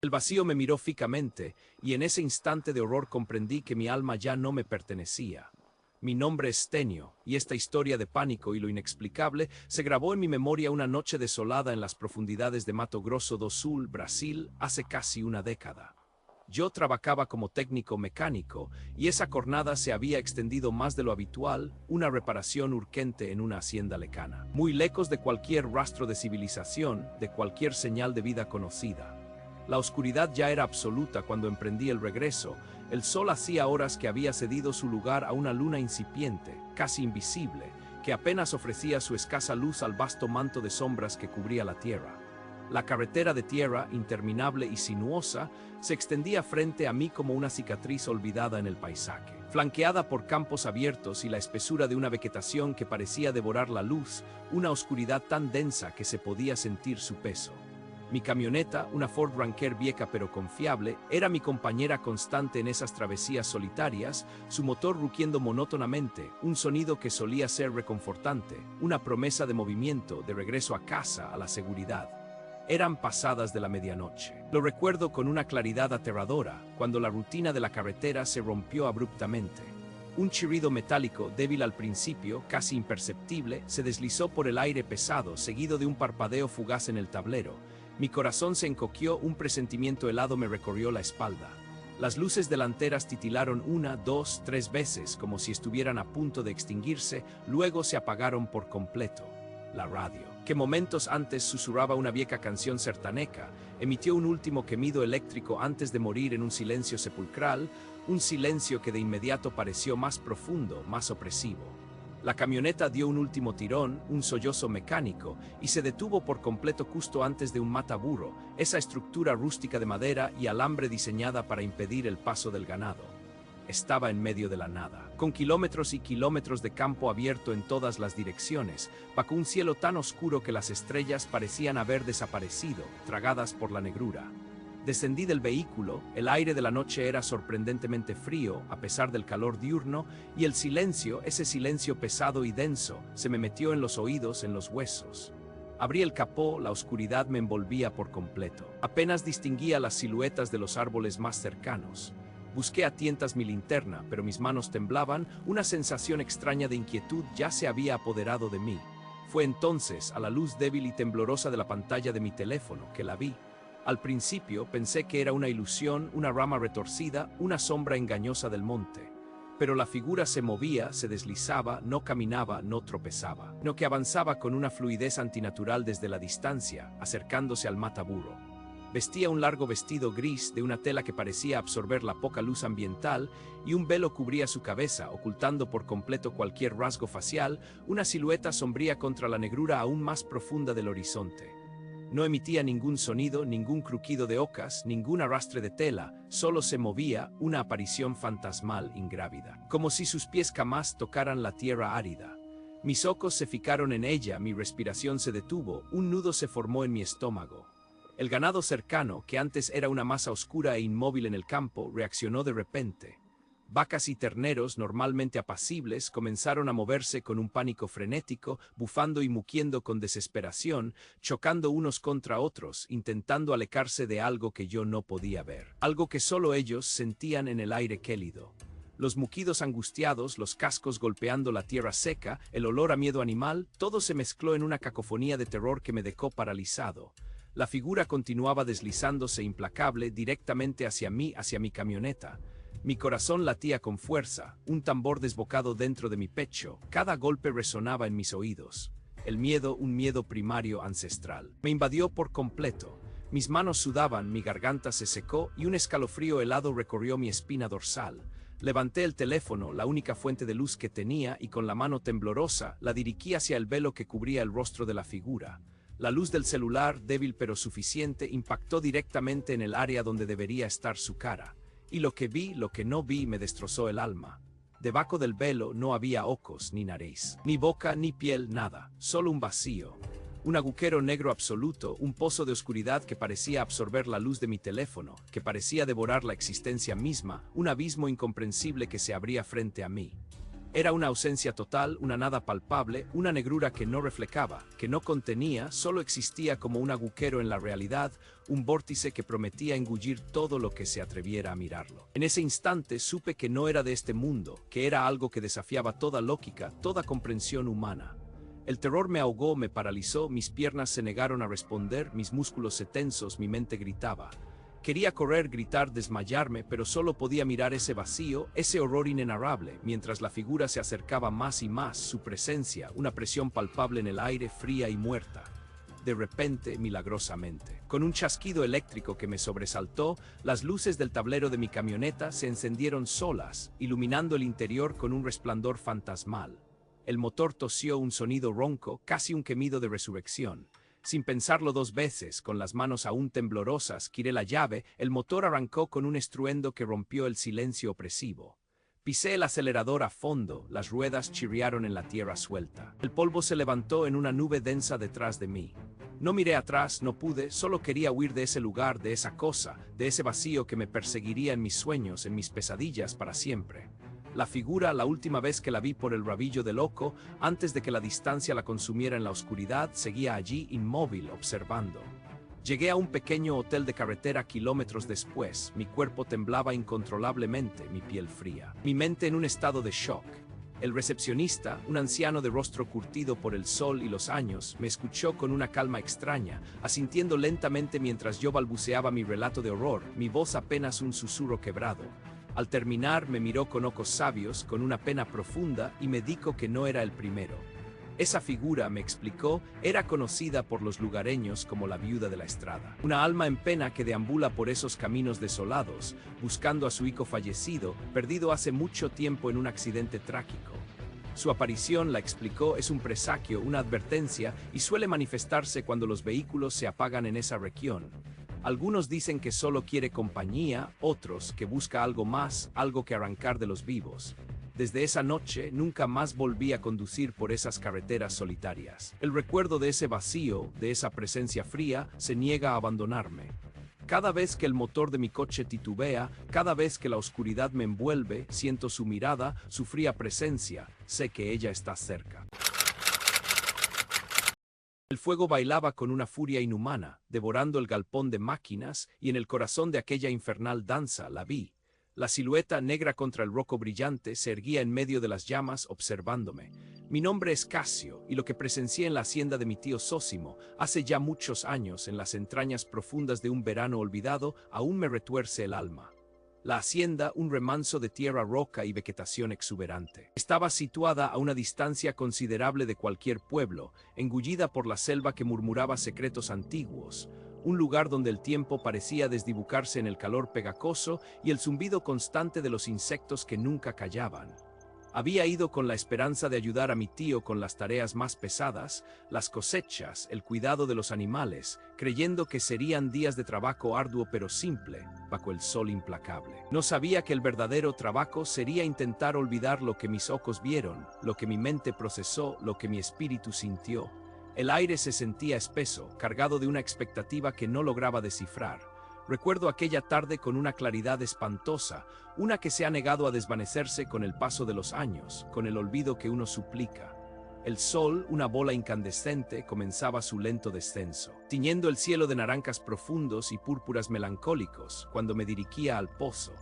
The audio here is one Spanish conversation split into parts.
El vacío me miró fijamente, y en ese instante de horror comprendí que mi alma ya no me pertenecía. Mi nombre es Stenio, y esta historia de pánico y lo inexplicable se grabó en mi memoria una noche desolada en las profundidades de Mato Grosso do Sul, Brasil, hace casi una década. Yo trabajaba como técnico mecánico, y esa jornada se había extendido más de lo habitual, una reparación urgente en una hacienda lejana, muy lejos de cualquier rastro de civilización, de cualquier señal de vida conocida. La oscuridad ya era absoluta cuando emprendí el regreso. El sol hacía horas que había cedido su lugar a una luna incipiente, casi invisible, que apenas ofrecía su escasa luz al vasto manto de sombras que cubría la tierra. La carretera de tierra, interminable y sinuosa, se extendía frente a mí como una cicatriz olvidada en el paisaje. Flanqueada por campos abiertos y la espesura de una vegetación que parecía devorar la luz, una oscuridad tan densa que se podía sentir su peso. Mi camioneta, una Ford Ranger vieja pero confiable, era mi compañera constante en esas travesías solitarias, su motor rugiendo monótonamente, un sonido que solía ser reconfortante, una promesa de movimiento, de regreso a casa, a la seguridad. Eran pasadas de la medianoche. Lo recuerdo con una claridad aterradora, cuando la rutina de la carretera se rompió abruptamente. Un chirrido metálico, débil al principio, casi imperceptible, se deslizó por el aire pesado, seguido de un parpadeo fugaz en el tablero. Mi corazón se encogió, un presentimiento helado me recorrió la espalda. Las luces delanteras titilaron una, dos, tres veces, como si estuvieran a punto de extinguirse, luego se apagaron por completo. La radio, que momentos antes susurraba una vieja canción sertaneja, emitió un último gemido eléctrico antes de morir en un silencio sepulcral, un silencio que de inmediato pareció más profundo, más opresivo. La camioneta dio un último tirón, un sollozo mecánico, y se detuvo por completo justo antes de un mataburro, esa estructura rústica de madera y alambre diseñada para impedir el paso del ganado. Estaba en medio de la nada, con kilómetros y kilómetros de campo abierto en todas las direcciones, bajo un cielo tan oscuro que las estrellas parecían haber desaparecido, tragadas por la negrura. Descendí del vehículo, el aire de la noche era sorprendentemente frío, a pesar del calor diurno, y el silencio, ese silencio pesado y denso, se me metió en los oídos, en los huesos. Abrí el capó, la oscuridad me envolvía por completo. Apenas distinguía las siluetas de los árboles más cercanos. Busqué a tientas mi linterna, pero mis manos temblaban, una sensación extraña de inquietud ya se había apoderado de mí. Fue entonces, a la luz débil y temblorosa de la pantalla de mi teléfono, que la vi. Al principio pensé que era una ilusión, una rama retorcida, una sombra engañosa del monte. Pero la figura se movía, se deslizaba, no caminaba, no tropezaba, no que avanzaba con una fluidez antinatural desde la distancia, acercándose al mataburro. Vestía un largo vestido gris de una tela que parecía absorber la poca luz ambiental, y un velo cubría su cabeza, ocultando por completo cualquier rasgo facial, una silueta sombría contra la negrura aún más profunda del horizonte. No emitía ningún sonido, ningún crujido de ocas, ningún arrastre de tela, solo se movía, una aparición fantasmal, ingrávida, como si sus pies jamás tocaran la tierra árida. Mis ojos se fijaron en ella, mi respiración se detuvo, un nudo se formó en mi estómago. El ganado cercano, que antes era una masa oscura e inmóvil en el campo, reaccionó de repente. Vacas y terneros, normalmente apacibles, comenzaron a moverse con un pánico frenético, bufando y mugiendo con desesperación, chocando unos contra otros, intentando alejarse de algo que yo no podía ver, algo que solo ellos sentían en el aire gélido. Los mugidos angustiados, los cascos golpeando la tierra seca, el olor a miedo animal, todo se mezcló en una cacofonía de terror que me dejó paralizado. La figura continuaba deslizándose implacable directamente hacia mí, hacia mi camioneta. Mi corazón latía con fuerza, un tambor desbocado dentro de mi pecho, cada golpe resonaba en mis oídos. El miedo, un miedo primario ancestral, me invadió por completo. Mis manos sudaban, mi garganta se secó y un escalofrío helado recorrió mi espina dorsal. Levanté el teléfono, la única fuente de luz que tenía, y con la mano temblorosa la dirigí hacia el velo que cubría el rostro de la figura. La luz del celular, débil pero suficiente, impactó directamente en el área donde debería estar su cara. Y lo que vi, lo que no vi, me destrozó el alma. Debajo del velo no había ojos, ni nariz, ni boca, ni piel, nada, solo un vacío. Un agujero negro absoluto, un pozo de oscuridad que parecía absorber la luz de mi teléfono, que parecía devorar la existencia misma, un abismo incomprensible que se abría frente a mí. Era una ausencia total, una nada palpable, una negrura que no reflejaba, que no contenía, solo existía como un agujero en la realidad, un vórtice que prometía engullir todo lo que se atreviera a mirarlo. En ese instante supe que no era de este mundo, que era algo que desafiaba toda lógica, toda comprensión humana. El terror me ahogó, me paralizó, mis piernas se negaron a responder, mis músculos se tensos, mi mente gritaba. Quería correr, gritar, desmayarme, pero solo podía mirar ese vacío, ese horror inenarrable, mientras la figura se acercaba más y más, su presencia, una presión palpable en el aire, fría y muerta. De repente, milagrosamente, con un chasquido eléctrico que me sobresaltó, las luces del tablero de mi camioneta se encendieron solas, iluminando el interior con un resplandor fantasmal. El motor tosió un sonido ronco, casi un gemido de resurrección. Sin pensarlo dos veces, con las manos aún temblorosas, giré la llave, el motor arrancó con un estruendo que rompió el silencio opresivo. Pisé el acelerador a fondo, las ruedas chirriaron en la tierra suelta. El polvo se levantó en una nube densa detrás de mí. No miré atrás, no pude, solo quería huir de ese lugar, de esa cosa, de ese vacío que me perseguiría en mis sueños, en mis pesadillas para siempre. La figura, la última vez que la vi por el rabillo del ojo, antes de que la distancia la consumiera en la oscuridad, seguía allí inmóvil, observando. Llegué a un pequeño hotel de carretera kilómetros después, mi cuerpo temblaba incontrolablemente, mi piel fría, mi mente en un estado de shock. El recepcionista, un anciano de rostro curtido por el sol y los años, me escuchó con una calma extraña, asintiendo lentamente mientras yo balbuceaba mi relato de horror, mi voz apenas un susurro quebrado. Al terminar me miró con ojos sabios, con una pena profunda, y me dijo que no era el primero. Esa figura, me explicó, era conocida por los lugareños como la viuda de la Estrada. Una alma en pena que deambula por esos caminos desolados, buscando a su hijo fallecido, perdido hace mucho tiempo en un accidente trágico. Su aparición, la explicó, es un presagio, una advertencia, y suele manifestarse cuando los vehículos se apagan en esa región. Algunos dicen que solo quiere compañía, otros que busca algo más, algo que arrancar de los vivos. Desde esa noche nunca más volví a conducir por esas carreteras solitarias. El recuerdo de ese vacío, de esa presencia fría, se niega a abandonarme. Cada vez que el motor de mi coche titubea, cada vez que la oscuridad me envuelve, siento su mirada, su fría presencia, sé que ella está cerca. El fuego bailaba con una furia inhumana, devorando el galpón de máquinas, y en el corazón de aquella infernal danza la vi. La silueta negra contra el roco brillante se erguía en medio de las llamas observándome. Mi nombre es Casio, y lo que presencié en la hacienda de mi tío Zósimo, hace ya muchos años, en las entrañas profundas de un verano olvidado, aún me retuerce el alma. La hacienda, un remanso de tierra, roca y vegetación exuberante. Estaba situada a una distancia considerable de cualquier pueblo, engullida por la selva que murmuraba secretos antiguos, un lugar donde el tiempo parecía desdibujarse en el calor pegajoso y el zumbido constante de los insectos que nunca callaban. Había ido con la esperanza de ayudar a mi tío con las tareas más pesadas, las cosechas, el cuidado de los animales, creyendo que serían días de trabajo arduo pero simple, bajo el sol implacable. No sabía que el verdadero trabajo sería intentar olvidar lo que mis ojos vieron, lo que mi mente procesó, lo que mi espíritu sintió. El aire se sentía espeso, cargado de una expectativa que no lograba descifrar. Recuerdo aquella tarde con una claridad espantosa, una que se ha negado a desvanecerse con el paso de los años, con el olvido que uno suplica. El sol, una bola incandescente, comenzaba su lento descenso, tiñendo el cielo de naranjas profundos y púrpuras melancólicos, cuando me dirigía al pozo.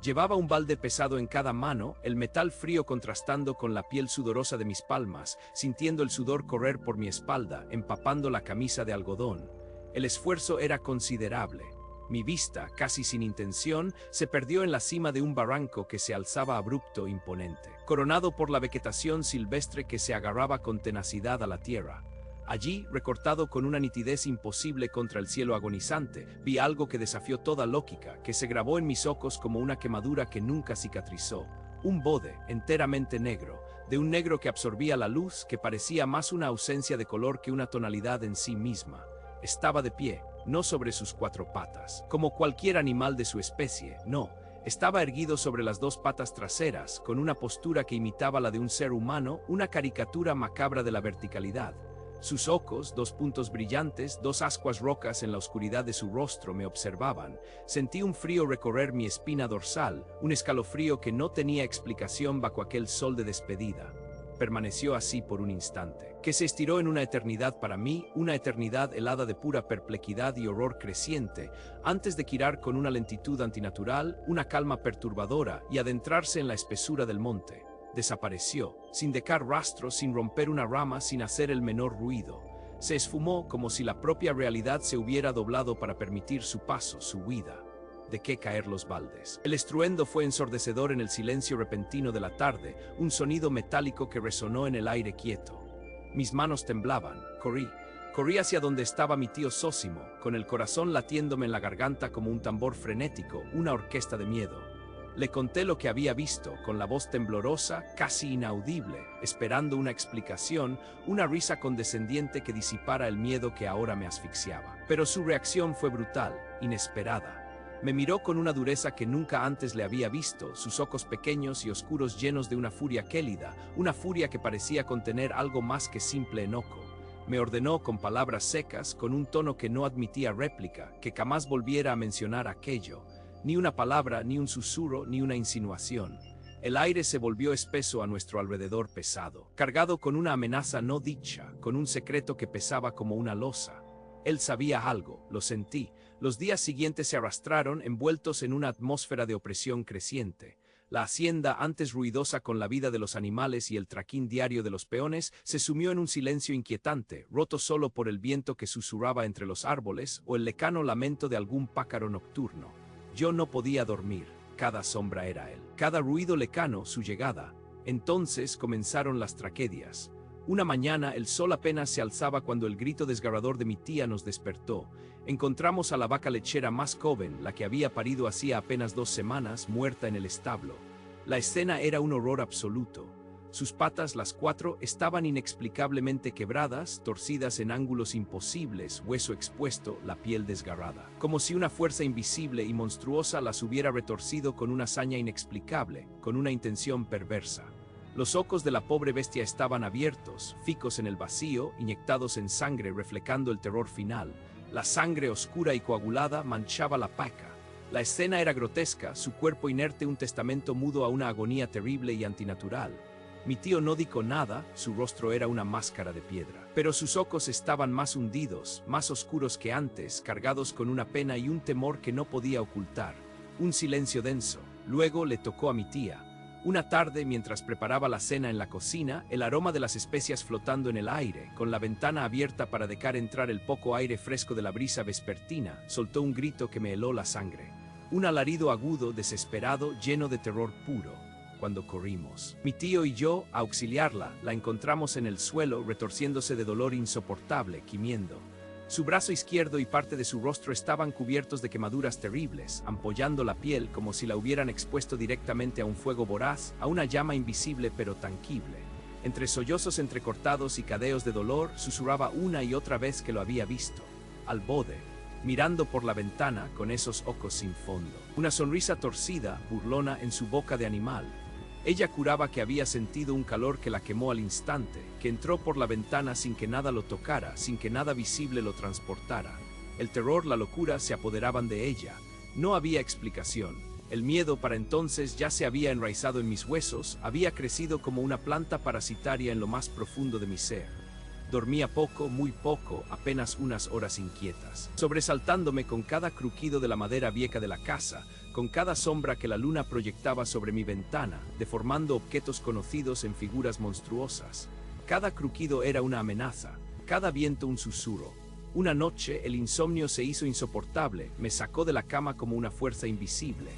Llevaba un balde pesado en cada mano, el metal frío contrastando con la piel sudorosa de mis palmas, sintiendo el sudor correr por mi espalda, empapando la camisa de algodón. El esfuerzo era considerable. Mi vista, casi sin intención, se perdió en la cima de un barranco que se alzaba abrupto e imponente, coronado por la vegetación silvestre que se agarraba con tenacidad a la tierra. Allí, recortado con una nitidez imposible contra el cielo agonizante, vi algo que desafió toda lógica, que se grabó en mis ojos como una quemadura que nunca cicatrizó. Un bode, enteramente negro, de un negro que absorbía la luz, que parecía más una ausencia de color que una tonalidad en sí misma. Estaba de pie, no sobre sus cuatro patas, como cualquier animal de su especie, no. Estaba erguido sobre las dos patas traseras, con una postura que imitaba la de un ser humano, una caricatura macabra de la verticalidad. Sus ojos, dos puntos brillantes, dos ascuas rocas en la oscuridad de su rostro me observaban. Sentí un frío recorrer mi espina dorsal, un escalofrío que no tenía explicación bajo aquel sol de despedida. Permaneció así por un instante, que se estiró en una eternidad para mí, una eternidad helada de pura perplejidad y horror creciente, antes de girar con una lentitud antinatural, una calma perturbadora y adentrarse en la espesura del monte. Desapareció, sin dejar rastro, sin romper una rama, sin hacer el menor ruido. Se esfumó como si la propia realidad se hubiera doblado para permitir su paso, su huida. De qué caer los baldes. El estruendo fue ensordecedor en el silencio repentino de la tarde, un sonido metálico que resonó en el aire quieto. Mis manos temblaban, corrí hacia donde estaba mi tío Zósimo, con el corazón latiéndome en la garganta como un tambor frenético, una orquesta de miedo. Le conté lo que había visto, con la voz temblorosa, casi inaudible, esperando una explicación, una risa condescendiente que disipara el miedo que ahora me asfixiaba. Pero su reacción fue brutal, inesperada. Me miró con una dureza que nunca antes le había visto, sus ojos pequeños y oscuros llenos de una furia gélida, una furia que parecía contener algo más que simple enojo. Me ordenó con palabras secas, con un tono que no admitía réplica, que jamás volviera a mencionar aquello. Ni una palabra, ni un susurro, ni una insinuación. El aire se volvió espeso a nuestro alrededor, pesado, cargado con una amenaza no dicha, con un secreto que pesaba como una losa. Él sabía algo, lo sentí. Los días siguientes se arrastraron, envueltos en una atmósfera de opresión creciente. La hacienda, antes ruidosa con la vida de los animales y el traquín diario de los peones, se sumió en un silencio inquietante, roto solo por el viento que susurraba entre los árboles o el lejano lamento de algún pájaro nocturno. Yo no podía dormir, cada sombra era él, cada ruido lejano su llegada. Entonces comenzaron las tragedias. Una mañana el sol apenas se alzaba cuando el grito desgarrador de mi tía nos despertó. Encontramos a la vaca lechera más joven, la que había parido hacía apenas 2 semanas, muerta en el establo. La escena era un horror absoluto. Sus patas, las 4, estaban inexplicablemente quebradas, torcidas en ángulos imposibles, hueso expuesto, la piel desgarrada. Como si una fuerza invisible y monstruosa las hubiera retorcido con una hazaña inexplicable, con una intención perversa. Los ojos de la pobre bestia estaban abiertos, fijos en el vacío, inyectados en sangre, reflejando el terror final. La sangre oscura y coagulada manchaba la paca. La escena era grotesca, su cuerpo inerte un testamento mudo a una agonía terrible y antinatural. Mi tío no dijo nada, su rostro era una máscara de piedra. Pero sus ojos estaban más hundidos, más oscuros que antes, cargados con una pena y un temor que no podía ocultar. Un silencio denso. Luego le tocó a mi tía. Una tarde, mientras preparaba la cena en la cocina, el aroma de las especias flotando en el aire, con la ventana abierta para dejar entrar el poco aire fresco de la brisa vespertina, soltó un grito que me heló la sangre. Un alarido agudo, desesperado, lleno de terror puro. Cuando corrimos, mi tío y yo, a auxiliarla, la encontramos en el suelo, retorciéndose de dolor insoportable, gimiendo. Su brazo izquierdo y parte de su rostro estaban cubiertos de quemaduras terribles, ampollando la piel como si la hubieran expuesto directamente a un fuego voraz, a una llama invisible pero tangible. Entre sollozos entrecortados y cadeos de dolor, susurraba una y otra vez que lo había visto. Al bode, mirando por la ventana con esos ojos sin fondo. Una sonrisa torcida, burlona en su boca de animal. Ella juraba que había sentido un calor que la quemó al instante, que entró por la ventana sin que nada lo tocara, sin que nada visible lo transportara. El terror, la locura se apoderaban de ella. No había explicación. El miedo para entonces ya se había enraizado en mis huesos, había crecido como una planta parasitaria en lo más profundo de mi ser. Dormía poco, muy poco, apenas unas horas inquietas, sobresaltándome con cada crujido de la madera vieja de la casa, con cada sombra que la luna proyectaba sobre mi ventana, deformando objetos conocidos en figuras monstruosas. Cada crujido era una amenaza, cada viento un susurro. Una noche el insomnio se hizo insoportable, me sacó de la cama como una fuerza invisible.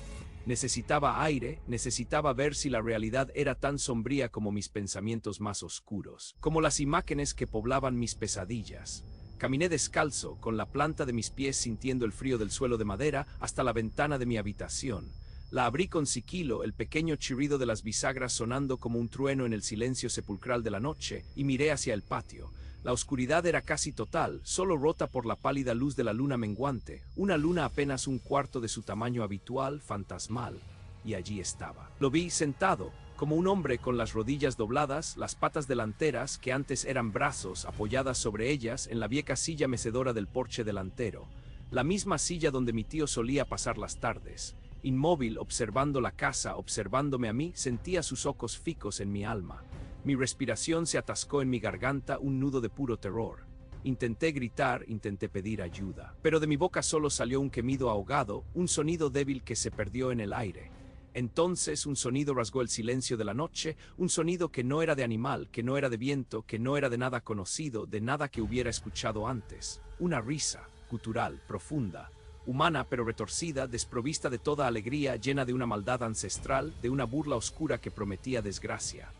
Necesitaba aire, necesitaba ver si la realidad era tan sombría como mis pensamientos más oscuros, como las imágenes que poblaban mis pesadillas. Caminé descalzo, con la planta de mis pies sintiendo el frío del suelo de madera, hasta la ventana de mi habitación. La abrí con sigilo, el pequeño chirrido de las bisagras sonando como un trueno en el silencio sepulcral de la noche, y miré hacia el patio. La oscuridad era casi total, solo rota por la pálida luz de la luna menguante, una luna apenas un cuarto de su tamaño habitual, fantasmal. Y allí estaba. Lo vi sentado, como un hombre con las rodillas dobladas, las patas delanteras, que antes eran brazos, apoyadas sobre ellas en la vieja silla mecedora del porche delantero, la misma silla donde mi tío solía pasar las tardes. Inmóvil, observando la casa, observándome a mí, sentía sus ojos fijos en mi alma. Mi respiración se atascó en mi garganta, un nudo de puro terror. Intenté gritar, intenté pedir ayuda, pero de mi boca solo salió un gemido ahogado, un sonido débil que se perdió en el aire. Entonces un sonido rasgó el silencio de la noche, un sonido que no era de animal, que no era de viento, que no era de nada conocido, de nada que hubiera escuchado antes. Una risa, gutural, profunda, humana pero retorcida, desprovista de toda alegría, llena de una maldad ancestral, de una burla oscura que prometía desgracia.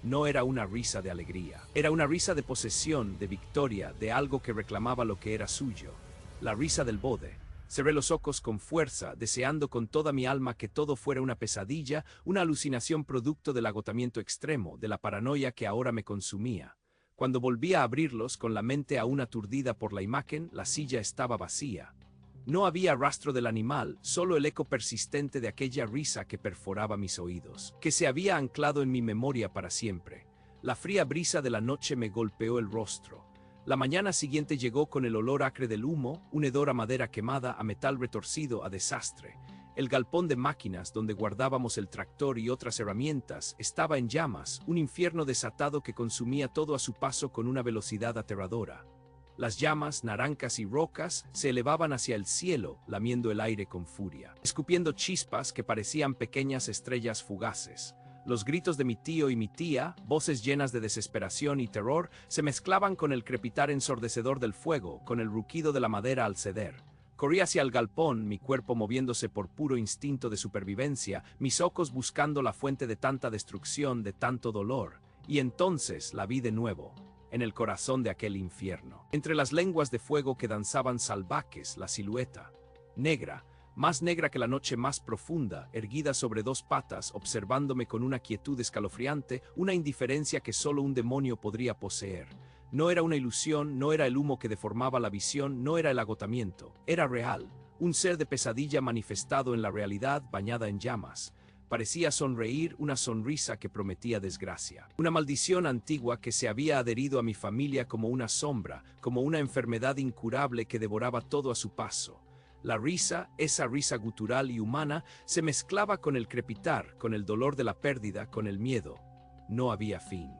No era una risa de alegría, era una risa de posesión, de victoria, de algo que reclamaba lo que era suyo. La risa del bode. Cerré los ojos con fuerza, deseando con toda mi alma que todo fuera una pesadilla, una alucinación producto del agotamiento extremo, de la paranoia que ahora me consumía. Cuando volví a abrirlos, con la mente aún aturdida por la imagen, la silla estaba vacía. No había rastro del animal, solo el eco persistente de aquella risa que perforaba mis oídos, que se había anclado en mi memoria para siempre. La fría brisa de la noche me golpeó el rostro. La mañana siguiente llegó con el olor acre del humo, un hedor a madera quemada, a metal retorcido, a desastre. El galpón de máquinas, donde guardábamos el tractor y otras herramientas, estaba en llamas, un infierno desatado que consumía todo a su paso con una velocidad aterradora. Las llamas, naranjas y rocas, se elevaban hacia el cielo, lamiendo el aire con furia, escupiendo chispas que parecían pequeñas estrellas fugaces. Los gritos de mi tío y mi tía, voces llenas de desesperación y terror, se mezclaban con el crepitar ensordecedor del fuego, con el rugido de la madera al ceder. Corrí hacia el galpón, mi cuerpo moviéndose por puro instinto de supervivencia, mis ojos buscando la fuente de tanta destrucción, de tanto dolor. Y entonces la vi de nuevo, en el corazón de aquel infierno. Entre las lenguas de fuego que danzaban salvajes, la silueta, negra, más negra que la noche más profunda, erguida sobre dos patas, observándome con una quietud escalofriante, una indiferencia que solo un demonio podría poseer. No era una ilusión, no era el humo que deformaba la visión, no era el agotamiento, era real, un ser de pesadilla manifestado en la realidad, bañada en llamas. Parecía sonreír, una sonrisa que prometía desgracia. Una maldición antigua que se había adherido a mi familia como una sombra, como una enfermedad incurable que devoraba todo a su paso. La risa, esa risa gutural y humana, se mezclaba con el crepitar, con el dolor de la pérdida, con el miedo. No había fin.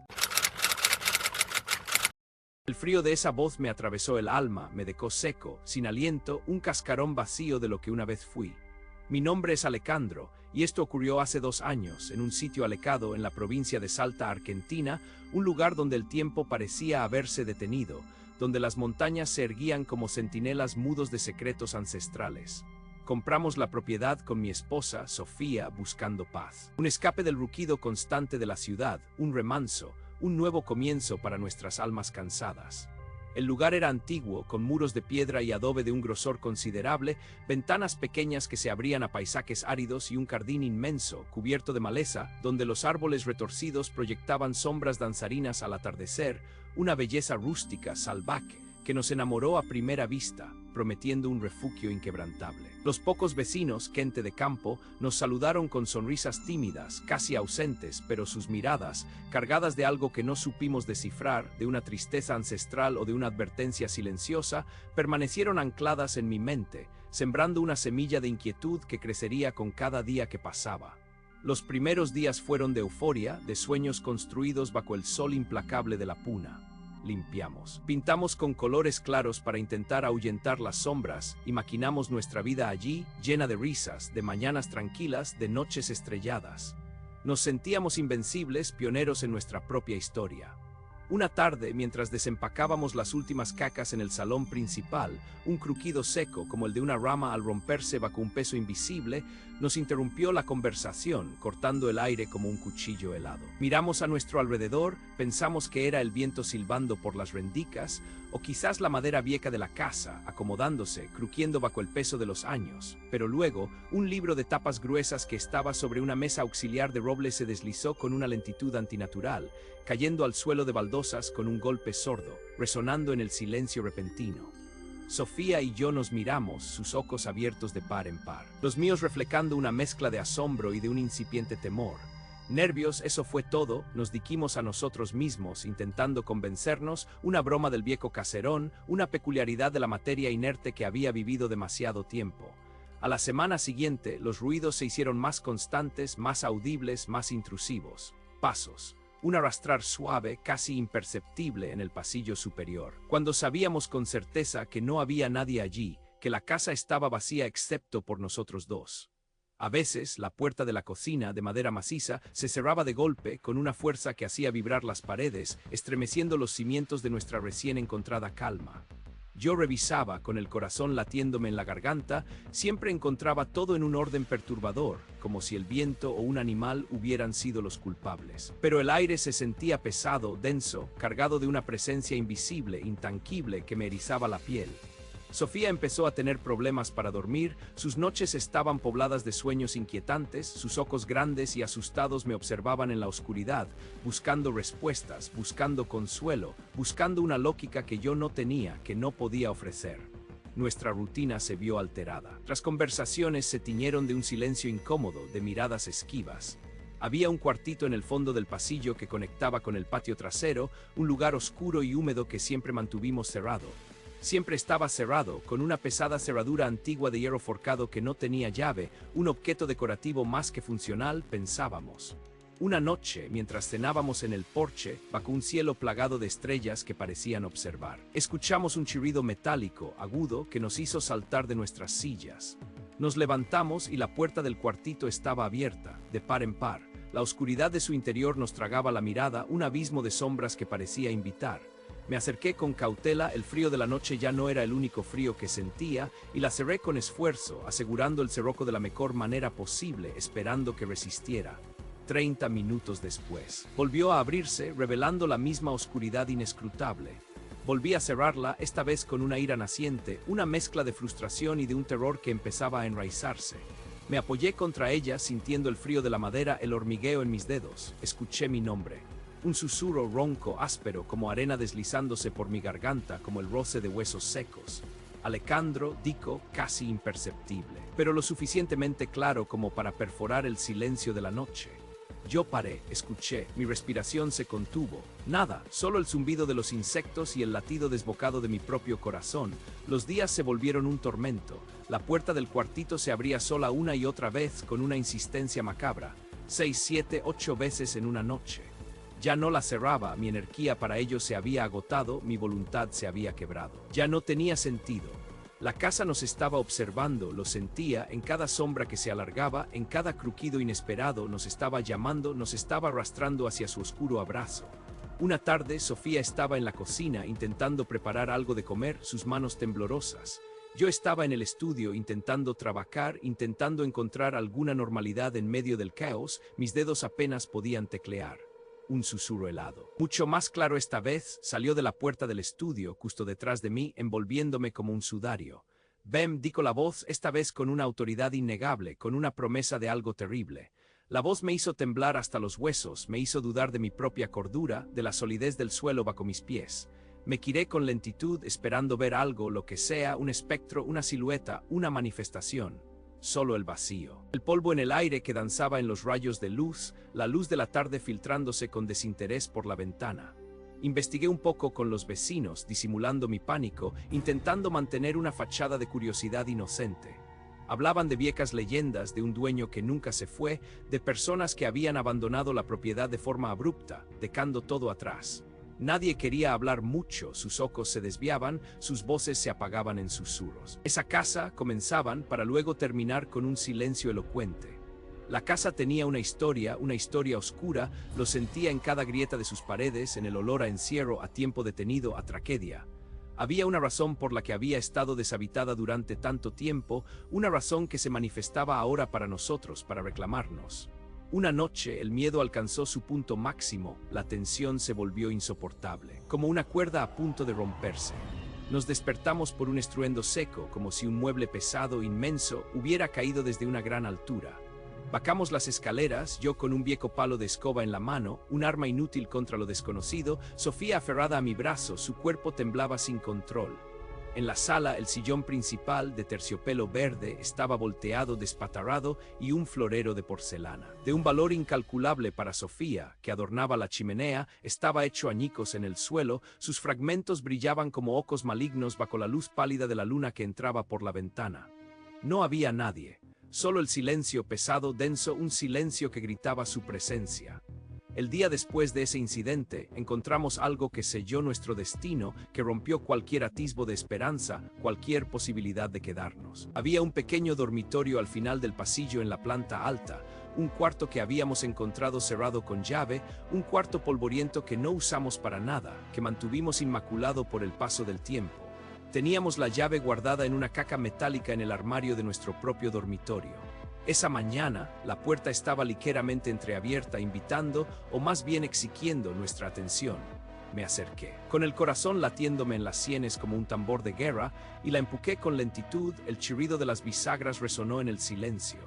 El frío de esa voz me atravesó el alma, me dejó seco, sin aliento, un cascarón vacío de lo que una vez fui. Mi nombre es Alejandro, y esto ocurrió hace 2 años, en un sitio alejado en la provincia de Salta, Argentina, un lugar donde el tiempo parecía haberse detenido, donde las montañas se erguían como centinelas mudos de secretos ancestrales. Compramos la propiedad con mi esposa, Sofía, buscando paz. Un escape del rugido constante de la ciudad, un remanso, un nuevo comienzo para nuestras almas cansadas. El lugar era antiguo, con muros de piedra y adobe de un grosor considerable, ventanas pequeñas que se abrían a paisajes áridos y un jardín inmenso, cubierto de maleza, donde los árboles retorcidos proyectaban sombras danzarinas al atardecer, una belleza rústica, salvaje, que nos enamoró a primera vista, prometiendo un refugio inquebrantable. Los pocos vecinos, gente de campo, nos saludaron con sonrisas tímidas, casi ausentes, pero sus miradas, cargadas de algo que no supimos descifrar, de una tristeza ancestral o de una advertencia silenciosa, permanecieron ancladas en mi mente, sembrando una semilla de inquietud que crecería con cada día que pasaba. Los primeros días fueron de euforia, de sueños construidos bajo el sol implacable de la puna. Limpiamos. Pintamos con colores claros para intentar ahuyentar las sombras y maquinamos nuestra vida allí, llena de risas, de mañanas tranquilas, de noches estrelladas. Nos sentíamos invencibles, pioneros en nuestra propia historia. Una tarde, mientras desempacábamos las últimas cacas en el salón principal, un crujido seco, como el de una rama al romperse bajo un peso invisible, nos interrumpió la conversación, cortando el aire como un cuchillo helado. Miramos a nuestro alrededor, pensamos que era el viento silbando por las rendijas, o quizás la madera vieja de la casa, acomodándose, crujiendo bajo el peso de los años. Pero luego, un libro de tapas gruesas que estaba sobre una mesa auxiliar de roble se deslizó con una lentitud antinatural, cayendo al suelo de baldosas con un golpe sordo, resonando en el silencio repentino. Sofía y yo nos miramos, sus ojos abiertos de par en par, los míos reflejando una mezcla de asombro y de un incipiente temor. Nervios, eso fue todo, nos dijimos a nosotros mismos, intentando convencernos, una broma del viejo caserón, una peculiaridad de la materia inerte que había vivido demasiado tiempo. A la semana siguiente, los ruidos se hicieron más constantes, más audibles, más intrusivos. Pasos. Un arrastrar suave, casi imperceptible en el pasillo superior. Cuando sabíamos con certeza que no había nadie allí, que la casa estaba vacía excepto por nosotros dos. A veces, la puerta de la cocina, de madera maciza, se cerraba de golpe con una fuerza que hacía vibrar las paredes, estremeciendo los cimientos de nuestra recién encontrada calma. Yo revisaba, con el corazón latiéndome en la garganta, siempre encontraba todo en un orden perturbador, como si el viento o un animal hubieran sido los culpables. Pero el aire se sentía pesado, denso, cargado de una presencia invisible, intangible, que me erizaba la piel. Sofía empezó a tener problemas para dormir, sus noches estaban pobladas de sueños inquietantes, sus ojos grandes y asustados me observaban en la oscuridad, buscando respuestas, buscando consuelo, buscando una lógica que yo no tenía, que no podía ofrecer. Nuestra rutina se vio alterada. Las conversaciones se tiñeron de un silencio incómodo, de miradas esquivas. Había un cuartito en el fondo del pasillo que conectaba con el patio trasero, un lugar oscuro y húmedo que siempre mantuvimos cerrado. Siempre estaba cerrado, con una pesada cerradura antigua de hierro forjado que no tenía llave, un objeto decorativo más que funcional, pensábamos. Una noche, mientras cenábamos en el porche, bajo un cielo plagado de estrellas que parecían observar, escuchamos un chirrido metálico, agudo, que nos hizo saltar de nuestras sillas. Nos levantamos y la puerta del cuartito estaba abierta, de par en par. La oscuridad de su interior nos tragaba la mirada, un abismo de sombras que parecía invitar. Me acerqué con cautela, el frío de la noche ya no era el único frío que sentía, y la cerré con esfuerzo, asegurando el cerrojo de la mejor manera posible, esperando que resistiera. 30 minutos después, volvió a abrirse, revelando la misma oscuridad inescrutable. Volví a cerrarla, esta vez con una ira naciente, una mezcla de frustración y de un terror que empezaba a enraizarse. Me apoyé contra ella, sintiendo el frío de la madera, el hormigueo en mis dedos. Escuché mi nombre. Un susurro ronco, áspero, como arena deslizándose por mi garganta, como el roce de huesos secos. Alejandro, dijo, casi imperceptible, pero lo suficientemente claro como para perforar el silencio de la noche. Yo paré, escuché, mi respiración se contuvo. Nada, solo el zumbido de los insectos y el latido desbocado de mi propio corazón. Los días se volvieron un tormento. La puerta del cuartito se abría sola una y otra vez con una insistencia macabra. 6, 7, 8 veces en una noche. Ya no la cerraba, mi energía para ello se había agotado, mi voluntad se había quebrado. Ya no tenía sentido. La casa nos estaba observando, lo sentía, en cada sombra que se alargaba, en cada crujido inesperado, nos estaba llamando, nos estaba arrastrando hacia su oscuro abrazo. Una tarde, Sofía estaba en la cocina intentando preparar algo de comer, sus manos temblorosas. Yo estaba en el estudio intentando trabajar, intentando encontrar alguna normalidad en medio del caos, mis dedos apenas podían teclear. Un susurro helado. Mucho más claro esta vez, salió de la puerta del estudio, justo detrás de mí, envolviéndome como un sudario. Bem, dijo la voz, esta vez con una autoridad innegable, con una promesa de algo terrible. La voz me hizo temblar hasta los huesos, me hizo dudar de mi propia cordura, de la solidez del suelo bajo mis pies. Me giré con lentitud, esperando ver algo, lo que sea, un espectro, una silueta, una manifestación. Solo el vacío. El polvo en el aire que danzaba en los rayos de luz, la luz de la tarde filtrándose con desinterés por la ventana. Investigué un poco con los vecinos, disimulando mi pánico, intentando mantener una fachada de curiosidad inocente. Hablaban de viejas leyendas, de un dueño que nunca se fue, de personas que habían abandonado la propiedad de forma abrupta, dejando todo atrás. Nadie quería hablar mucho, sus ojos se desviaban, sus voces se apagaban en susurros. Esa casa comenzaban para luego terminar con un silencio elocuente. La casa tenía una historia oscura, lo sentía en cada grieta de sus paredes, en el olor a encierro, a tiempo detenido, a tragedia. Había una razón por la que había estado deshabitada durante tanto tiempo, una razón que se manifestaba ahora para nosotros, para reclamarnos. Una noche el miedo alcanzó su punto máximo, la tensión se volvió insoportable, como una cuerda a punto de romperse. Nos despertamos por un estruendo seco, como si un mueble pesado, inmenso, hubiera caído desde una gran altura. Bajamos las escaleras, yo con un viejo palo de escoba en la mano, un arma inútil contra lo desconocido, Sofía aferrada a mi brazo, su cuerpo temblaba sin control. En la sala, el sillón principal, de terciopelo verde, estaba volteado, despatarrado y un florero de porcelana. De un valor incalculable para Sofía, que adornaba la chimenea, estaba hecho añicos en el suelo, sus fragmentos brillaban como ocos malignos bajo la luz pálida de la luna que entraba por la ventana. No había nadie, solo el silencio pesado, denso, un silencio que gritaba su presencia. El día después de ese incidente, encontramos algo que selló nuestro destino, que rompió cualquier atisbo de esperanza, cualquier posibilidad de quedarnos. Había un pequeño dormitorio al final del pasillo en la planta alta, un cuarto que habíamos encontrado cerrado con llave, un cuarto polvoriento que no usamos para nada, que mantuvimos inmaculado por el paso del tiempo. Teníamos la llave guardada en una caja metálica en el armario de nuestro propio dormitorio. Esa mañana, la puerta estaba ligeramente entreabierta, invitando, o más bien exigiendo, nuestra atención. Me acerqué, con el corazón latiéndome en las sienes como un tambor de guerra, y la empujé con lentitud. El chirrido de las bisagras resonó en el silencio.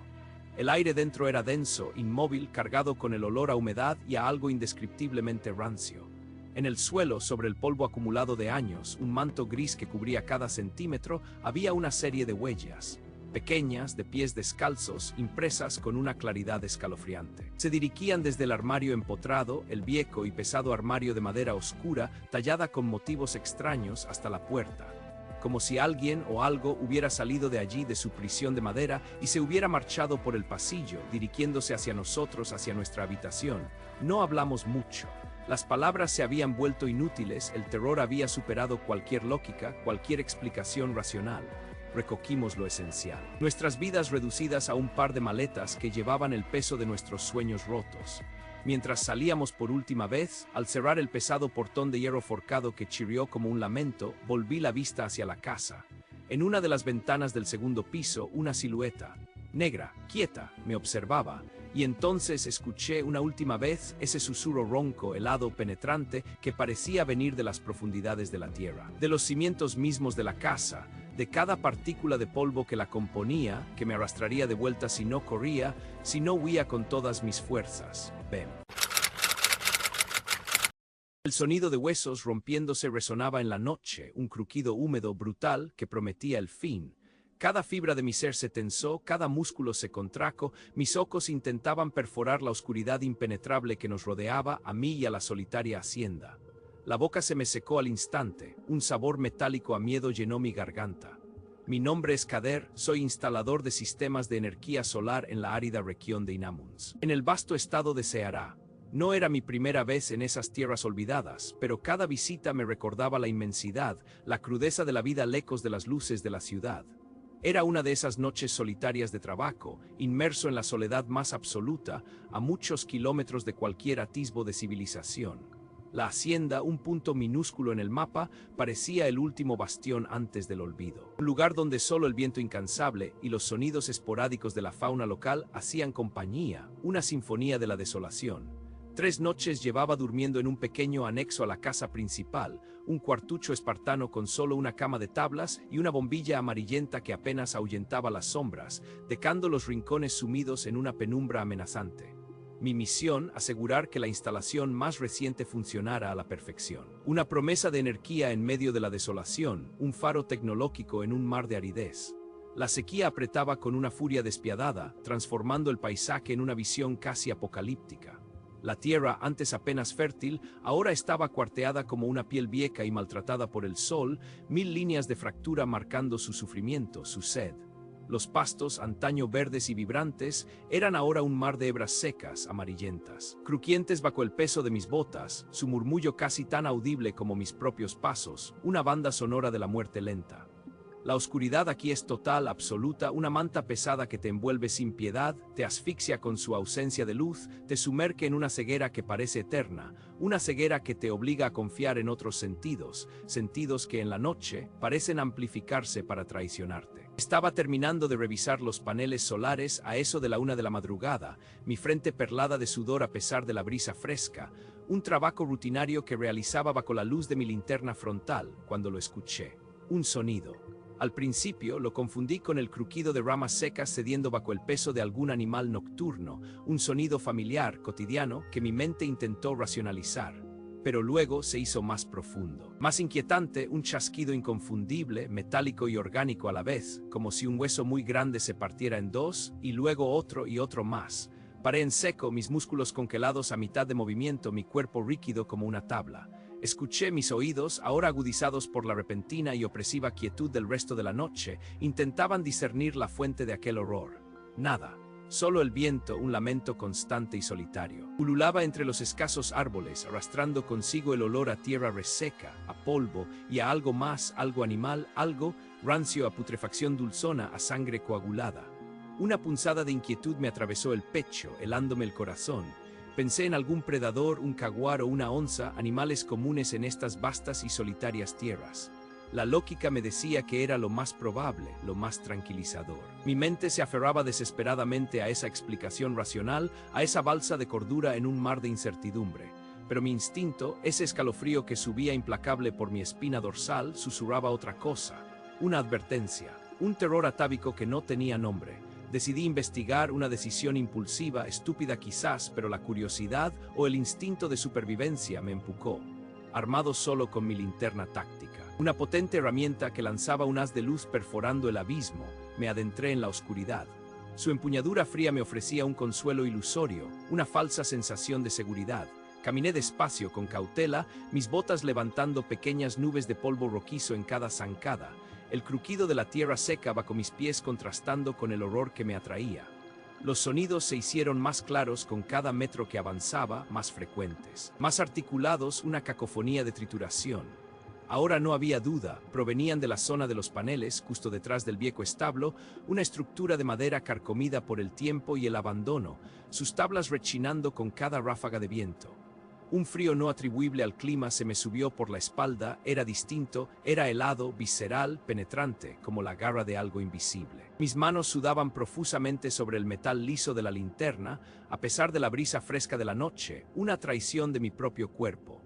El aire dentro era denso, inmóvil, cargado con el olor a humedad y a algo indescriptiblemente rancio. En el suelo, sobre el polvo acumulado de años, un manto gris que cubría cada centímetro, había una serie de huellas, pequeñas, de pies descalzos, impresas con una claridad escalofriante. Se dirigían desde el armario empotrado, el viejo y pesado armario de madera oscura, tallada con motivos extraños, hasta la puerta, como si alguien o algo hubiera salido de allí, de su prisión de madera, y se hubiera marchado por el pasillo, dirigiéndose hacia nosotros, hacia nuestra habitación. No hablamos mucho. Las palabras se habían vuelto inútiles, el terror había superado cualquier lógica, cualquier explicación racional. Recogimos lo esencial. Nuestras vidas reducidas a un par de maletas que llevaban el peso de nuestros sueños rotos. Mientras salíamos por última vez, al cerrar el pesado portón de hierro forjado que chirrió como un lamento, volví la vista hacia la casa. En una de las ventanas del segundo piso, una silueta, negra, quieta, me observaba, y entonces escuché una última vez ese susurro ronco, helado, penetrante, que parecía venir de las profundidades de la tierra, de los cimientos mismos de la casa, de cada partícula de polvo que la componía, que me arrastraría de vuelta si no corría, si no huía con todas mis fuerzas. Ven. El sonido de huesos rompiéndose resonaba en la noche, un crujido húmedo, brutal, que prometía el fin. Cada fibra de mi ser se tensó, cada músculo se contrajo, mis ojos intentaban perforar la oscuridad impenetrable que nos rodeaba, a mí y a la solitaria hacienda. La boca se me secó al instante, un sabor metálico a miedo llenó mi garganta. Mi nombre es Kader, soy instalador de sistemas de energía solar en la árida región de Inamuns, en el vasto estado de Ceará. No era mi primera vez en esas tierras olvidadas, pero cada visita me recordaba la inmensidad, la crudeza de la vida lejos de las luces de la ciudad. Era una de esas noches solitarias de trabajo, inmerso en la soledad más absoluta, a muchos kilómetros de cualquier atisbo de civilización. La hacienda, un punto minúsculo en el mapa, parecía el último bastión antes del olvido. Un lugar donde solo el viento incansable y los sonidos esporádicos de la fauna local hacían compañía, una sinfonía de la desolación. 3 noches llevaba durmiendo en un pequeño anexo a la casa principal, un cuartucho espartano con solo una cama de tablas y una bombilla amarillenta que apenas ahuyentaba las sombras, dejando los rincones sumidos en una penumbra amenazante. Mi misión, asegurar que la instalación más reciente funcionara a la perfección. Una promesa de energía en medio de la desolación, un faro tecnológico en un mar de aridez. La sequía apretaba con una furia despiadada, transformando el paisaje en una visión casi apocalíptica. La tierra, antes apenas fértil, ahora estaba cuarteada como una piel vieja y maltratada por el sol, 1000 líneas de fractura marcando su sufrimiento, su sed. Los pastos, antaño verdes y vibrantes, eran ahora un mar de hebras secas, amarillentas, crujientes bajo el peso de mis botas, su murmullo casi tan audible como mis propios pasos, una banda sonora de la muerte lenta. La oscuridad aquí es total, absoluta, una manta pesada que te envuelve sin piedad, te asfixia con su ausencia de luz, te sumerge en una ceguera que parece eterna, una ceguera que te obliga a confiar en otros sentidos, sentidos que en la noche parecen amplificarse para traicionarte. Estaba terminando de revisar los paneles solares a eso de la 1 de la madrugada, mi frente perlada de sudor a pesar de la brisa fresca, un trabajo rutinario que realizaba bajo la luz de mi linterna frontal, cuando lo escuché. Un sonido. Al principio lo confundí con el crujido de ramas secas cediendo bajo el peso de algún animal nocturno, un sonido familiar, cotidiano, que mi mente intentó racionalizar. pero luego se hizo más profundo. Más inquietante, un chasquido inconfundible, metálico y orgánico a la vez, como si un hueso muy grande se partiera en dos, y luego otro y otro más. Paré en seco, mis músculos congelados a mitad de movimiento, mi cuerpo rígido como una tabla. Escuché, mis oídos, ahora agudizados por la repentina y opresiva quietud del resto de la noche, intentaban discernir la fuente de aquel horror. Nada. Solo el viento, un lamento constante y solitario. Ululaba entre los escasos árboles, arrastrando consigo el olor a tierra reseca, a polvo y a algo más, algo animal, algo rancio, a putrefacción dulzona, a sangre coagulada. Una punzada de inquietud me atravesó el pecho, helándome el corazón. Pensé en algún predador, un jaguar o una onza, animales comunes en estas vastas y solitarias tierras. La lógica me decía que era lo más probable, lo más tranquilizador. Mi mente se aferraba desesperadamente a esa explicación racional, a esa balsa de cordura en un mar de incertidumbre. Pero mi instinto, ese escalofrío que subía implacable por mi espina dorsal, susurraba otra cosa. Una advertencia, un terror atávico que no tenía nombre. Decidí investigar, una decisión impulsiva, estúpida quizás, pero la curiosidad o el instinto de supervivencia me empujó. Armado solo con mi linterna táctica, una potente herramienta que lanzaba un haz de luz perforando el abismo, me adentré en la oscuridad. Su empuñadura fría me ofrecía un consuelo ilusorio, una falsa sensación de seguridad. Caminé despacio, con cautela, mis botas levantando pequeñas nubes de polvo rojizo en cada zancada, el crujido de la tierra seca bajo mis pies contrastando con el horror que me atraía. Los sonidos se hicieron más claros con cada metro que avanzaba, más frecuentes, más articulados, una cacofonía de trituración. Ahora no había duda, provenían de la zona de los paneles, justo detrás del viejo establo, una estructura de madera carcomida por el tiempo y el abandono, sus tablas rechinando con cada ráfaga de viento. Un frío no atribuible al clima se me subió por la espalda, era distinto, era helado, visceral, penetrante, como la garra de algo invisible. Mis manos sudaban profusamente sobre el metal liso de la linterna, a pesar de la brisa fresca de la noche, una traición de mi propio cuerpo.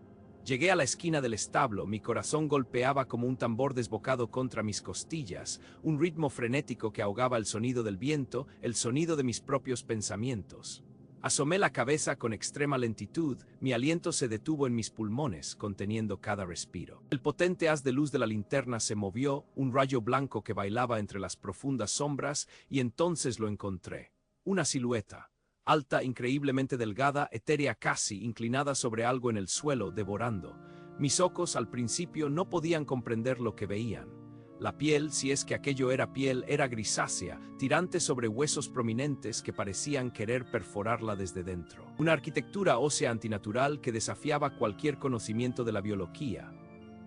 Llegué a la esquina del establo, mi corazón golpeaba como un tambor desbocado contra mis costillas, un ritmo frenético que ahogaba el sonido del viento, el sonido de mis propios pensamientos. Asomé la cabeza con extrema lentitud, mi aliento se detuvo en mis pulmones, conteniendo cada respiro. El potente haz de luz de la linterna se movió, un rayo blanco que bailaba entre las profundas sombras, y entonces lo encontré. Una silueta, alta, increíblemente delgada, etérea casi, inclinada sobre algo en el suelo, devorando. Mis ojos al principio no podían comprender lo que veían. La piel, si es que aquello era piel, era grisácea, tirante sobre huesos prominentes que parecían querer perforarla desde dentro. Una arquitectura ósea antinatural que desafiaba cualquier conocimiento de la biología.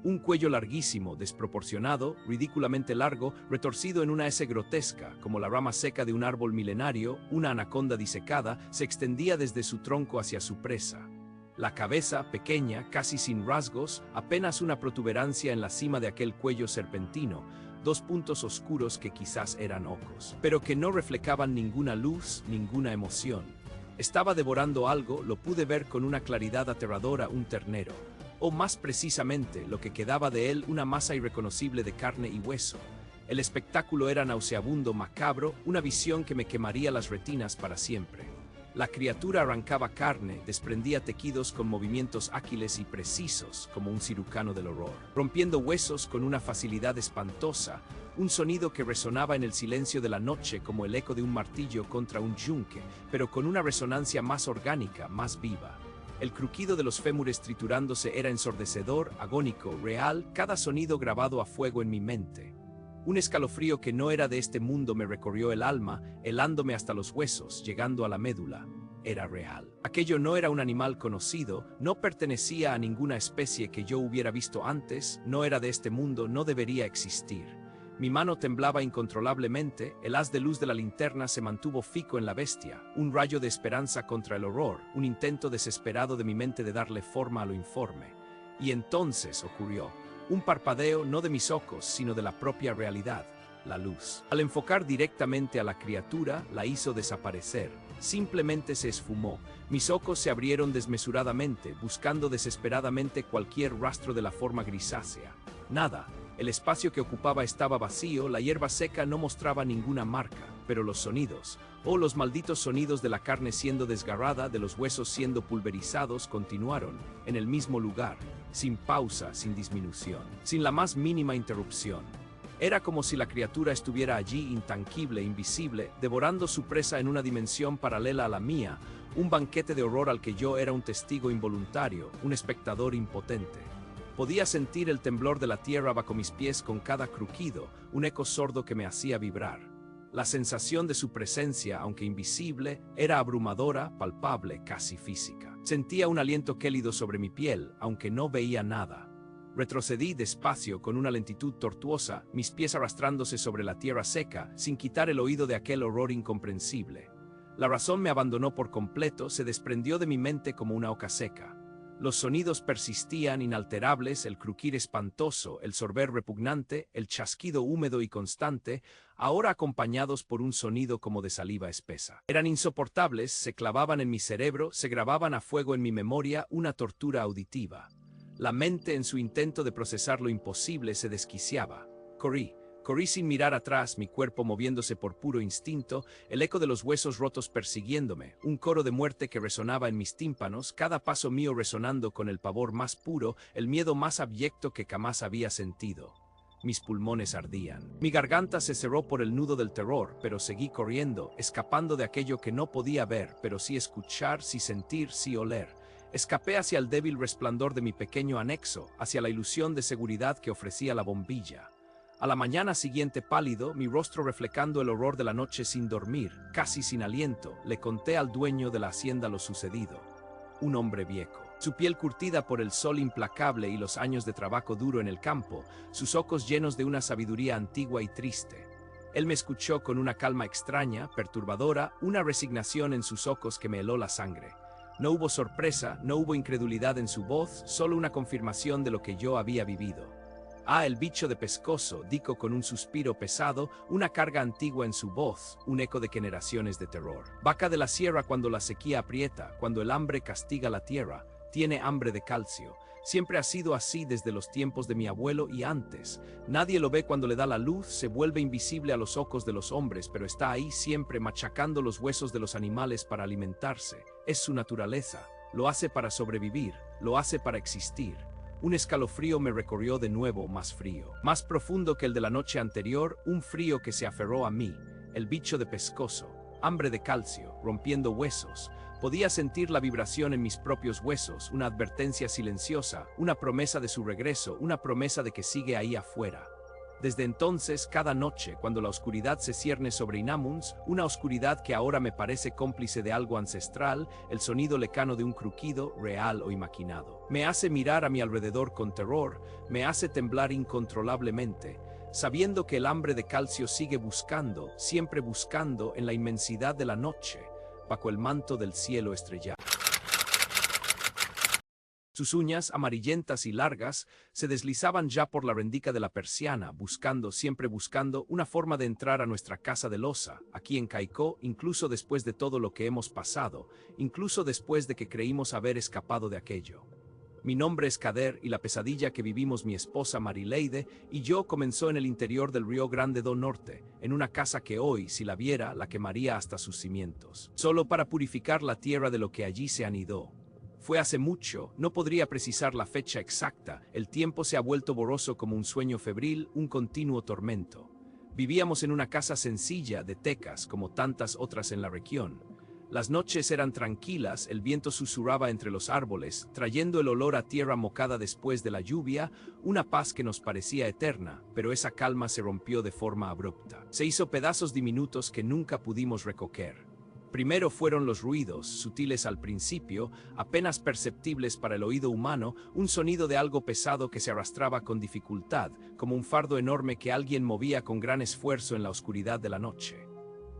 Un cuello larguísimo, desproporcionado, ridículamente largo, retorcido en una S grotesca, como la rama seca de un árbol milenario, una anaconda disecada, se extendía desde su tronco hacia su presa. La cabeza, pequeña, casi sin rasgos, apenas una protuberancia en la cima de aquel cuello serpentino, dos puntos oscuros que quizás eran ojos, pero que no reflejaban ninguna luz, ninguna emoción. Estaba devorando algo, lo pude ver con una claridad aterradora, un ternero, o más precisamente, lo que quedaba de él, una masa irreconocible de carne y hueso. El espectáculo era nauseabundo, macabro, una visión que me quemaría las retinas para siempre. La criatura arrancaba carne, desprendía tejidos con movimientos ágiles y precisos, como un cirujano del horror, rompiendo huesos con una facilidad espantosa, un sonido que resonaba en el silencio de la noche como el eco de un martillo contra un yunque, pero con una resonancia más orgánica, más viva. El crujido de los fémures triturándose era ensordecedor, agónico, real, cada sonido grabado a fuego en mi mente. Un escalofrío que no era de este mundo me recorrió el alma, helándome hasta los huesos, llegando a la médula. Era real. Aquello no era un animal conocido, no pertenecía a ninguna especie que yo hubiera visto antes, no era de este mundo, no debería existir. Mi mano temblaba incontrolablemente, el haz de luz de la linterna se mantuvo fijo en la bestia, un rayo de esperanza contra el horror, un intento desesperado de mi mente de darle forma a lo informe. Y entonces ocurrió. Un parpadeo no de mis ojos, sino de la propia realidad, la luz. Al enfocar directamente a la criatura, la hizo desaparecer. Simplemente se esfumó. Mis ojos se abrieron desmesuradamente, buscando desesperadamente cualquier rastro de la forma grisácea. Nada. El espacio que ocupaba estaba vacío, la hierba seca no mostraba ninguna marca, pero los sonidos, los malditos sonidos de la carne siendo desgarrada, de los huesos siendo pulverizados, continuaron, en el mismo lugar, sin pausa, sin disminución, sin la más mínima interrupción. Era como si la criatura estuviera allí, intangible, invisible, devorando su presa en una dimensión paralela a la mía, un banquete de horror al que yo era un testigo involuntario, un espectador impotente. Podía sentir el temblor de la tierra bajo mis pies con cada crujido, un eco sordo que me hacía vibrar. La sensación de su presencia, aunque invisible, era abrumadora, palpable, casi física. Sentía un aliento gélido sobre mi piel, aunque no veía nada. Retrocedí despacio con una lentitud tortuosa, mis pies arrastrándose sobre la tierra seca, sin quitar el oído de aquel horror incomprensible. La razón me abandonó por completo, se desprendió de mi mente como una hoja seca. Los sonidos persistían inalterables, el crujir espantoso, el sorber repugnante, el chasquido húmedo y constante, ahora acompañados por un sonido como de saliva espesa. Eran insoportables, se clavaban en mi cerebro, se grababan a fuego en mi memoria, una tortura auditiva. La mente, en su intento de procesar lo imposible, se desquiciaba. Corrí sin mirar atrás, mi cuerpo moviéndose por puro instinto, el eco de los huesos rotos persiguiéndome, un coro de muerte que resonaba en mis tímpanos, cada paso mío resonando con el pavor más puro, el miedo más abyecto que jamás había sentido. Mis pulmones ardían. Mi garganta se cerró por el nudo del terror, pero seguí corriendo, escapando de aquello que no podía ver, pero sí escuchar, sí sentir, sí oler. Escapé hacia el débil resplandor de mi pequeño anexo, hacia la ilusión de seguridad que ofrecía la bombilla. A la mañana siguiente, pálido, mi rostro reflejando el horror de la noche sin dormir, casi sin aliento, le conté al dueño de la hacienda lo sucedido. Un hombre viejo. Su piel curtida por el sol implacable y los años de trabajo duro en el campo, sus ojos llenos de una sabiduría antigua y triste. Él me escuchó con una calma extraña, perturbadora, una resignación en sus ojos que me heló la sangre. No hubo sorpresa, no hubo incredulidad en su voz, solo una confirmación de lo que yo había vivido. Ah, el bicho de pescozo, dijo con un suspiro pesado, una carga antigua en su voz, un eco de generaciones de terror. Vaca de la sierra cuando la sequía aprieta, cuando el hambre castiga la tierra, tiene hambre de calcio. Siempre ha sido así desde los tiempos de mi abuelo y antes. Nadie lo ve cuando le da la luz, se vuelve invisible a los ojos de los hombres, pero está ahí siempre machacando los huesos de los animales para alimentarse. Es su naturaleza, lo hace para sobrevivir, lo hace para existir. Un escalofrío me recorrió de nuevo, más frío, más profundo que el de la noche anterior, un frío que se aferró a mí, el bicho de pescozo, hambre de calcio, rompiendo huesos. Podía sentir la vibración en mis propios huesos, una advertencia silenciosa, una promesa de su regreso, una promesa de que sigue ahí afuera. Desde entonces, cada noche, cuando la oscuridad se cierne sobre Inamuns, una oscuridad que ahora me parece cómplice de algo ancestral, el sonido lejano de un crujido, real o imaginado, me hace mirar a mi alrededor con terror, me hace temblar incontrolablemente, sabiendo que el hambre de calcio sigue buscando, siempre buscando en la inmensidad de la noche, bajo el manto del cielo estrellado. Sus uñas, amarillentas y largas, se deslizaban ya por la rendica de la persiana, buscando, siempre buscando, una forma de entrar a nuestra casa de losa, aquí en Caicó, incluso después de todo lo que hemos pasado, incluso después de que creímos haber escapado de aquello. Mi nombre es Kader y la pesadilla que vivimos mi esposa Marileide y yo comenzó en el interior del Río Grande do Norte, en una casa que hoy, si la viera, la quemaría hasta sus cimientos, solo para purificar la tierra de lo que allí se anidó. Fue hace mucho, no podría precisar la fecha exacta, el tiempo se ha vuelto borroso como un sueño febril, un continuo tormento. Vivíamos en una casa sencilla, de tecas, como tantas otras en la región. Las noches eran tranquilas, el viento susurraba entre los árboles, trayendo el olor a tierra mojada después de la lluvia, una paz que nos parecía eterna, pero esa calma se rompió de forma abrupta. Se hizo pedazos diminutos que nunca pudimos recoger. Primero fueron los ruidos, sutiles al principio, apenas perceptibles para el oído humano, un sonido de algo pesado que se arrastraba con dificultad, como un fardo enorme que alguien movía con gran esfuerzo en la oscuridad de la noche.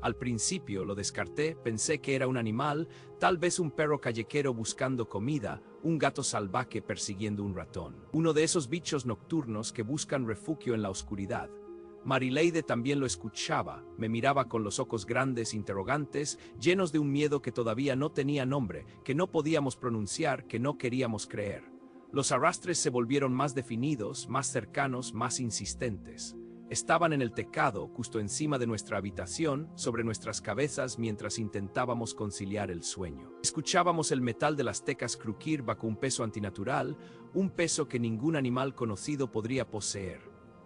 Al principio lo descarté, pensé que era un animal, tal vez un perro callejero buscando comida, un gato salvaje persiguiendo un ratón. Uno de esos bichos nocturnos que buscan refugio en la oscuridad. Marileide también lo escuchaba, me miraba con los ojos grandes, interrogantes, llenos de un miedo que todavía no tenía nombre, que no podíamos pronunciar, que no queríamos creer. Los arrastres se volvieron más definidos, más cercanos, más insistentes. Estaban en el tecado, justo encima de nuestra habitación, sobre nuestras cabezas mientras intentábamos conciliar el sueño. Escuchábamos el metal de las tecas crujir bajo un peso antinatural, un peso que ningún animal conocido podría poseer.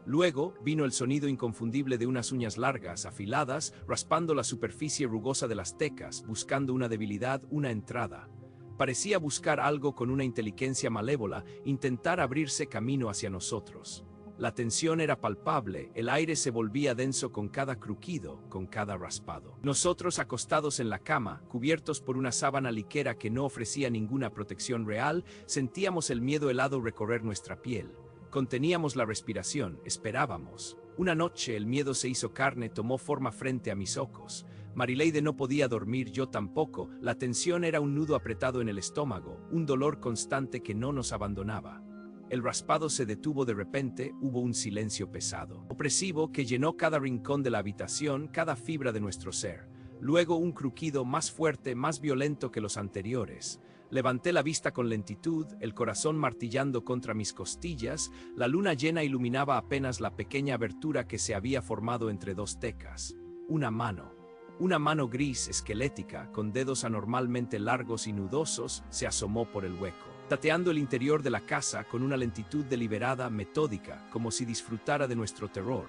Luego vino el sonido inconfundible de unas uñas largas, afiladas, raspando la superficie rugosa de las tecas, buscando una debilidad, una entrada. Parecía buscar algo con una inteligencia malévola, intentar abrirse camino hacia nosotros. La tensión era palpable, el aire se volvía denso con cada crujido, con cada raspado. Nosotros acostados en la cama, cubiertos por una sábana liquera que no ofrecía ninguna protección real, sentíamos el miedo helado recorrer nuestra piel. Conteníamos la respiración, esperábamos. Una noche el miedo se hizo carne, tomó forma frente a mis ojos. Marileide no podía dormir, yo tampoco, la tensión era un nudo apretado en el estómago, un dolor constante que no nos abandonaba. El raspado se detuvo de repente, hubo un silencio pesado, opresivo que llenó cada rincón de la habitación, cada fibra de nuestro ser. Luego un crujido más fuerte, más violento que los anteriores. Levanté la vista con lentitud, el corazón martillando contra mis costillas, la luna llena iluminaba apenas la pequeña abertura que se había formado entre dos tecas. Una mano gris, esquelética, con dedos anormalmente largos y nudosos, se asomó por el hueco, tateando el interior de la casa con una lentitud deliberada, metódica, como si disfrutara de nuestro terror.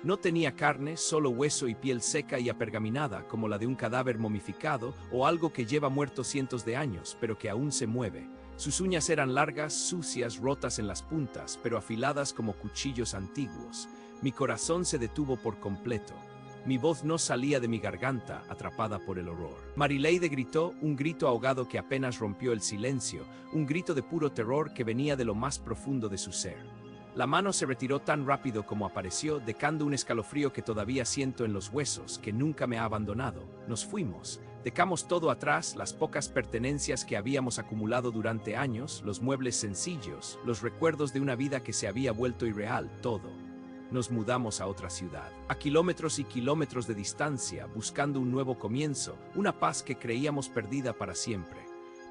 No tenía carne, solo hueso y piel seca y apergaminada, como la de un cadáver momificado o algo que lleva muerto cientos de años, pero que aún se mueve. Sus uñas eran largas, sucias, rotas en las puntas, pero afiladas como cuchillos antiguos. Mi corazón se detuvo por completo. Mi voz no salía de mi garganta, atrapada por el horror. Marileide gritó, un grito ahogado que apenas rompió el silencio, un grito de puro terror que venía de lo más profundo de su ser. La mano se retiró tan rápido como apareció, dejando un escalofrío que todavía siento en los huesos, que nunca me ha abandonado. Nos fuimos. Dejamos todo atrás, las pocas pertenencias que habíamos acumulado durante años, los muebles sencillos, los recuerdos de una vida que se había vuelto irreal, todo. Nos mudamos a otra ciudad, a kilómetros y kilómetros de distancia, buscando un nuevo comienzo, una paz que creíamos perdida para siempre.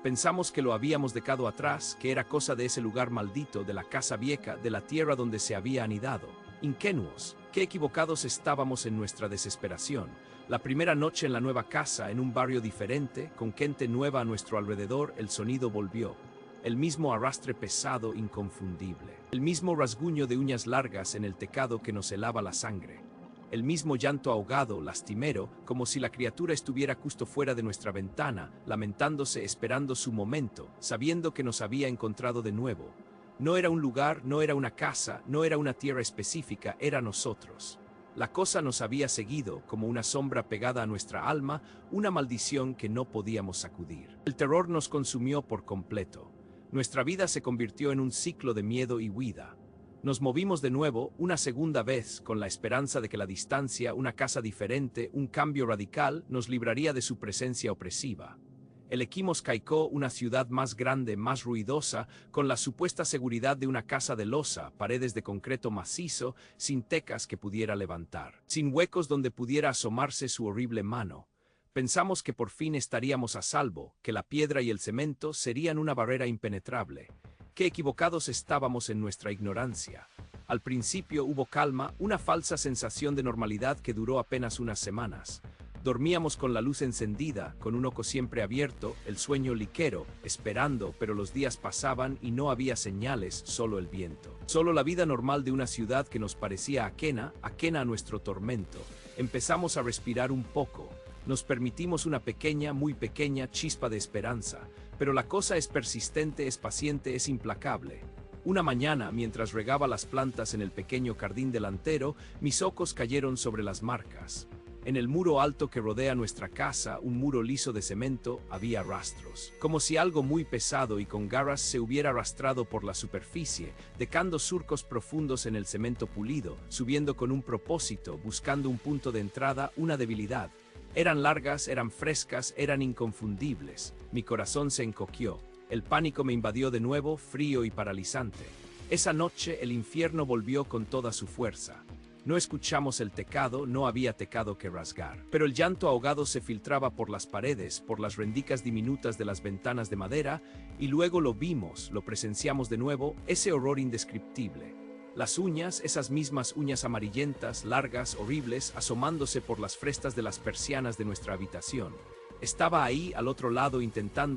Pensamos que lo habíamos dejado atrás, que era cosa de ese lugar maldito, de la casa vieja, de la tierra donde se había anidado. Ingenuos, qué equivocados estábamos en nuestra desesperación. La primera noche en la nueva casa, en un barrio diferente, con gente nueva a nuestro alrededor, el sonido volvió. El mismo arrastre pesado, inconfundible. El mismo rasguño de uñas largas en el tecado que nos helaba la sangre. El mismo llanto ahogado, lastimero, como si la criatura estuviera justo fuera de nuestra ventana, lamentándose, esperando su momento, sabiendo que nos había encontrado de nuevo. No era un lugar, no era una casa, no era una tierra específica, era nosotros. La cosa nos había seguido, como una sombra pegada a nuestra alma, una maldición que no podíamos sacudir. El terror nos consumió por completo. Nuestra vida se convirtió en un ciclo de miedo y huida. Nos movimos de nuevo, una segunda vez, con la esperanza de que la distancia, una casa diferente, un cambio radical, nos libraría de su presencia opresiva. Elegimos Caicó, una ciudad más grande, más ruidosa, con la supuesta seguridad de una casa de losa, paredes de concreto macizo, sin tecas que pudiera levantar, sin huecos donde pudiera asomarse su horrible mano. Pensamos que por fin estaríamos a salvo, que la piedra y el cemento serían una barrera impenetrable. Qué equivocados estábamos en nuestra ignorancia. Al principio hubo calma, una falsa sensación de normalidad que duró apenas unas semanas. Dormíamos con la luz encendida, con un ojo siempre abierto, el sueño ligero, esperando, pero los días pasaban y no había señales, solo el viento. Solo la vida normal de una ciudad que nos parecía ajena a nuestro tormento. Empezamos a respirar un poco. Nos permitimos una pequeña, muy pequeña chispa de esperanza, pero la cosa es persistente, es paciente, es implacable. Una mañana, mientras regaba las plantas en el pequeño jardín delantero, mis ojos cayeron sobre las marcas. En el muro alto que rodea nuestra casa, un muro liso de cemento, había rastros, como si algo muy pesado y con garras se hubiera arrastrado por la superficie, dejando surcos profundos en el cemento pulido, subiendo con un propósito, buscando un punto de entrada, una debilidad. Eran largas, eran frescas, eran inconfundibles. Mi corazón se encogió. El pánico me invadió de nuevo, frío y paralizante. Esa noche el infierno volvió con toda su fuerza. No escuchamos el tecado, no había tecado que rasgar. Pero el llanto ahogado se filtraba por las paredes, por las rendijas diminutas de las ventanas de madera, y luego lo vimos, lo presenciamos de nuevo, ese horror indescriptible. Las uñas, esas mismas uñas amarillentas, largas, horribles, asomándose por las frestas de las persianas de nuestra habitación. Estaba ahí, al otro lado,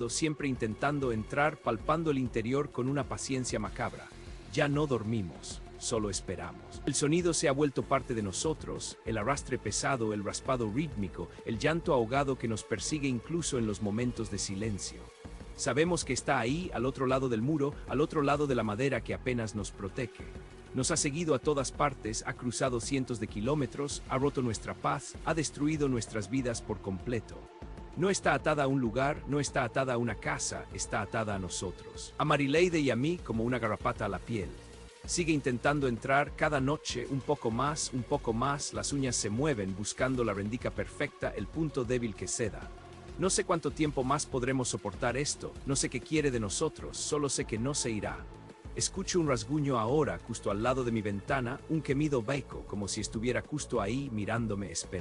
siempre intentando entrar, palpando el interior con una paciencia macabra. Ya no dormimos. Solo esperamos. El sonido se ha vuelto parte de nosotros, el arrastre pesado, el raspado rítmico, el llanto ahogado que nos persigue incluso en los momentos de silencio. Sabemos que está ahí, al otro lado del muro, al otro lado de la madera que apenas nos protege. Nos ha seguido a todas partes, ha cruzado cientos de kilómetros, ha roto nuestra paz, ha destruido nuestras vidas por completo. No está atada a un lugar, no está atada a una casa, está atada a nosotros. A Marileide y a mí como una garrapata a la piel. Sigue intentando entrar cada noche un poco más, las uñas se mueven buscando la rendija perfecta, el punto débil que ceda. No sé cuánto tiempo más podremos soportar esto, no sé qué quiere de nosotros, solo sé que no se irá. Escucho un rasguño ahora, justo al lado de mi ventana, un gemido baico, como si estuviera justo ahí mirándome esperando.